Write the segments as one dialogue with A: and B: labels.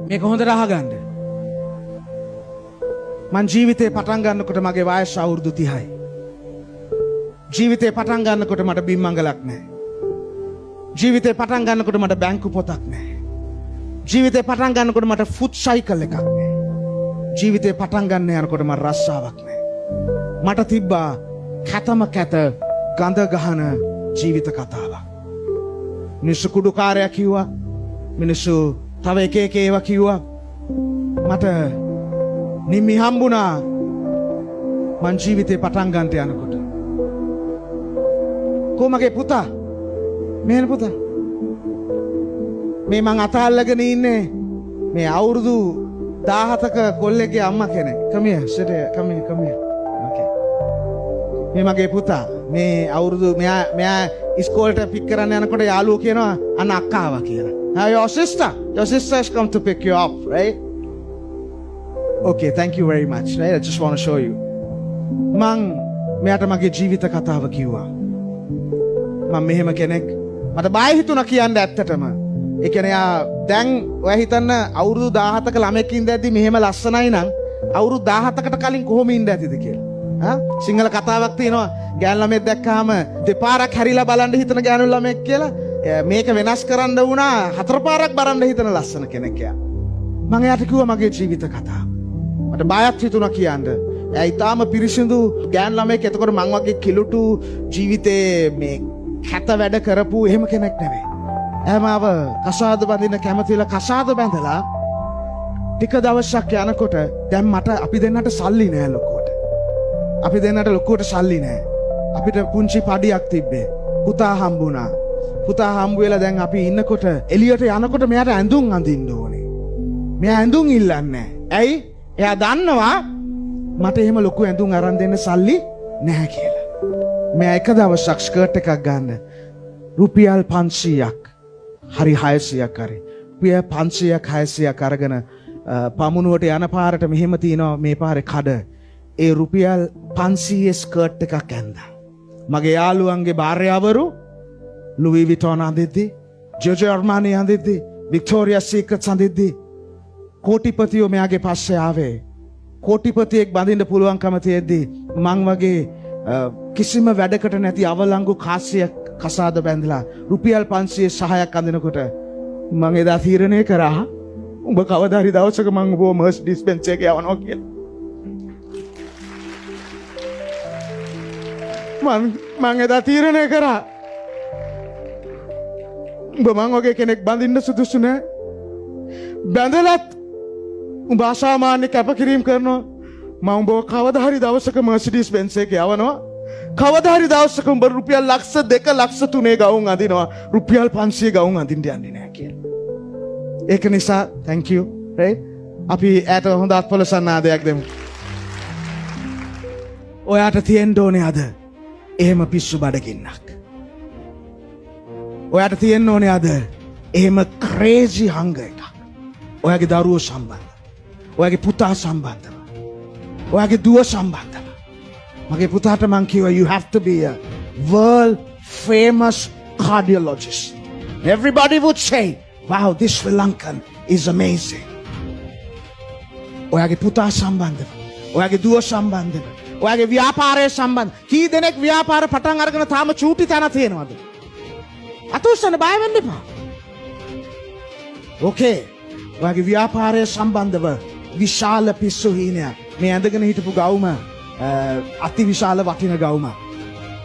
A: මේක හොඳට අහගන්න. මං ජීවිතේ පටන් ගන්නකොට මගේ වයස අවුරුදු 30යි. ජීවිතේ පටන් ගන්නකොට මට බිම්මංගලක් නැහැ. ජීවිතේ පටන් ගන්නකොට මට බැංකු පොතක් නැහැ. ජීවිතේ පටන් ගන්නකොට මට ෆුට් සයිකල් එකක් නැහැ. ජීවිතේ පටන් ගන්න යනකොට මට රස්සාවක් නැහැ. මට තිබ්බා කැතම කැත ගඳ ගහන ජීවිත කතාවක්. මිනිස්සු කුඩුකාරයා කිව්වා. මිනිස්සු තව එක ඒවා කිව්වා. මට නිමි හම්බුණා මං ජීවිතේ පටන් ගන්නට යනකොට. කොමගේ පුතා මේන පුතා මේ මං අතල්ලගෙන ඉන්නේ මේ අවුරුදු 17ක කොල්ලෙක්ගේ අම්මා කෙනෙක්. come here sit here come here okay මේ මගේ පුතා මේ අවුරුදු මෙයා ඉස්කෝලේට පික් කරන්න යනකොට යාළුවෝ කියනවා අන්න අක්කා ආවා කියලා. your sister has come to pick you up, right? Okay, thank you very much. Right? I just want to show you. මං මෙයාට මගේ ජීවිත කතාව කිව්වා. මම මෙහෙම කෙනෙක් මට බය හිතුණා කියන්න ඇත්තටම. ඒ කියන්නේ දැන් ඔය හිතන්න අවුරුදු 17ක ළමෙක් ඉඳද්දි මෙහෙම ලස්සනයි නම් අවුරුදු 17කට කලින් කොහොම ඉඳ ඇතිද කියලා. සිංහල කතාවක් තියෙනවා ගෑනු ළමෙක් දැක්කාම දෙපාරක් හැරිලා බලන්න හිතන ගෑනු ළමෙක් කියලා. මේක වෙනස් කරන්න වුණා 4 පාරක් බලන්න හිතන ලස්සන කෙනෙක් යා. මම එයාට කිව්වා මගේ ජීවිත කතාව. මට බයත් හිතුණා කියන්න. එයා ඊටාම පිරිසිදු ගෑනු ළමෙක්. එතකොට මං වගේ කිලුටු ජීවිතේ මේ කැත වැඩ කරපු එහෙම කෙනෙක් නෙවෙයි. එයාමව කසාද බඳින්න කැමතිලා කසාද බැඳලා ටික දවසක් යනකොට දැන් මට අපි දෙන්නට සල්ලි නෑ ලොකුවට. අපි දෙන්නට ලොකුවට සල්ලි නෑ. අපිට පුංචි පඩියක් තිබ්බේ. පුතා හම්බුණා. පුතා හම්බ වෙලා දැන් අපි ඉන්නකොට එළියට යනකොට මෙයාට ඇඳුම් අඳින්න ඕනේ. මෙයා ඇඳුම් ඉල්ලන්නේ. ඇයි? එයා දන්නවා මට එහෙම ලොකු ඇඳුම් අරන් දෙන්න සල්ලි නැහැ කියලා. මෙයා එක දවසක් ස්කර්ට් එකක් ගන්න රුපියල් 500ක් හරි 600ක් හරි රුපියල් 500ක් 600ක් අරගෙන පමුණුවට යන පාරට මෙහෙම තියනවා මේ පාරේ කඩ. ඒ රුපියල් 500 ස්කර්ට් එකක් ඇඳා. මගේ යාළුවන්ගේ භාර්යාවරු ලුයි විටෝන් අඳිද්දි, ජෝජෝ අර්මානි අඳිද්දි, වික්ටෝරියා සීක්‍රට්ස් අඳිද්දි කෝටිපතියෝ මෙයාගේ පස්සේ ආවේ. කෝටිපතියෙක් බඳින්න පුළුවන්කම තියෙද්දි මං වගේ කිසිම වැඩකට නැති අවලංගු කාසියක් කසාද බැඳලා රුපියල් 506ක් අඳිනකොට මං එදා තීරණය කරා උඹ කවදා හරි දවසක මං ඔබව මර්සිඩීස් බෙන්ස් එකේ යවනවා කියලා. මං එදා තීරණය කරා උඹ මං වගේ කෙනෙක් බඳින්න සුදුසු නෑ. බැඳලත් උඹ අසාමාන්‍ය කැපකිරීම කරනවා. මම උඹව කවදා හරි දවසක මර්සිඩීස් බෙන්ස් එකේ යවනවා. කවදා හරි දවසක උඹ රුපියල් ලක්ෂ 2 ලක්ෂ 3 ගවුම් අඳිනවා. රුපියල් 500 ගවුම් අඳින්න යන්නේ නෑ කියලා. ඒක නිසා thank you, right? අපි ඈට හොඳ අත්පොලසන්නාදයක් දෙමු. ඔයාට තියෙන්න ඕනේ අද එහෙම පිස්සු බඩගින්නක්. ඔයාට තියෙන්න ඕනේ අද එහෙම ක්‍රේසි හංගර් එකක්. ඔයාගේ දරුවෝ සම්බන්ධව, ඔයාගේ පුතා සම්බන්ධව, ඔයාගේ දුව සම්බන්ධව. මගේ පුතාට මං කිව්වා you have to be a world famous cardiologist. Everybody would say wow, this Sri Lankan is amazing. ඔයාගේ පුතා සම්බන්ධව, ඔයාගේ දුව සම්බන්ධව, ඔයාගේ ව්‍යාපාරය සම්බන්ධ කී දෙනෙක් ව්‍යාපාර පටන් අරගෙන තාම චූටි තැන තියෙනවද? අතෝසන බය වෙන්න එපා. ඕකේ. ඔයාගේ ව්‍යාපාරය සම්බන්ධව විශාල පිස්සු හීනයක්. මේ ඇඳගෙන හිටපු ගවුම අති විශාල වටින ගවුම.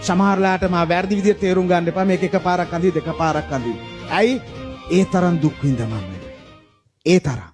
A: සමහරලාට මා වැරදි විදිහට තේරුම් ගන්න එපා. මේක එක පාරක් අඳි දෙක පාරක් අඳි. ඇයි? ඒ තරම් දුක් විඳ මම. ඒ තරම්